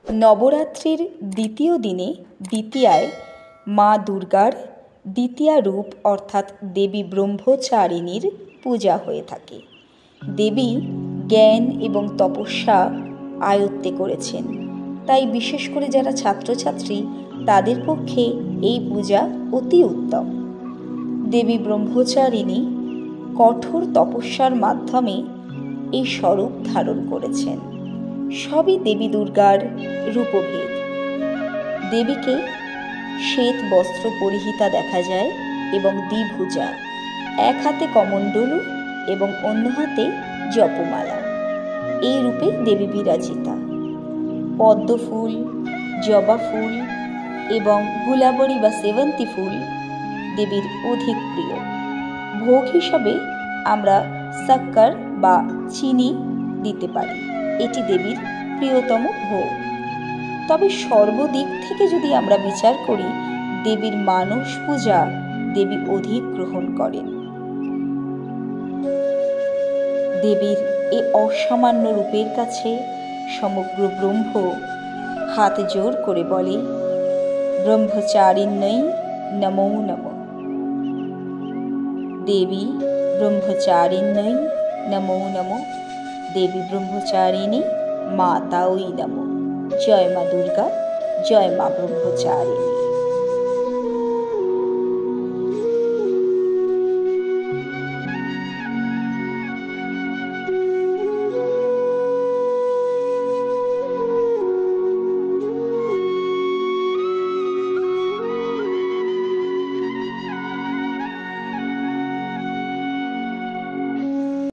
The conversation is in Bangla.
নবরাত্রির দ্বিতীয় দিনে দ্বিতীয়ায় মা দুর্গার দ্বিতীয়া রূপ অর্থাৎ দেবী ব্রহ্মচারিণীর পূজা হয়ে থাকে। দেবী জ্ঞান এবং তপস্যা আয়ত্তে করেছেন, তাই বিশেষ করে যারা ছাত্রছাত্রী তাদের পক্ষে এই পূজা অতি উত্তম। দেবী ব্রহ্মচারিণী কঠোর তপস্যার মাধ্যমে এই স্বরূপ ধারণ করেছেন। সবই দেবী দুর্গার রূপভেদ। দেবীকে শ্বেত বস্ত্র পরিহিতা দেখা যায় এবং দ্বিভুজা, এক হাতে কমণ্ডলু এবং অন্য হাতে জপমালা, এই রূপে দেবী বিরাজিতা। পদ্ম ফুল, জবা ফুল এবং গুলাবরী বা সেবন্তী ফুল দেবীর অধিক প্রিয়। ভোগ হিসাবে আমরা শক্কর বা চিনি দিতে পারি, এটি দেবীর প্রিয়তম ভোগ। তবে সর্বদিক থেকে যদি আমরা বিচার করি, দেবীর মানস পূজা দেবী অধিক গ্রহণ করেন। দেবীর এ অসামান্য রূপের কাছে সমগ্র ব্রহ্ম হাত জোর করে বলে, ব্রহ্মচারিণ্যই নমো নমঃ। দেবী ব্রহ্মচারিণ্যই নমো নমঃ। দেবী ব্রহ্মচারিণী মাতাই নমঃ। জয় মা দুর্গা, জয় মা ব্রহ্মচারিণী।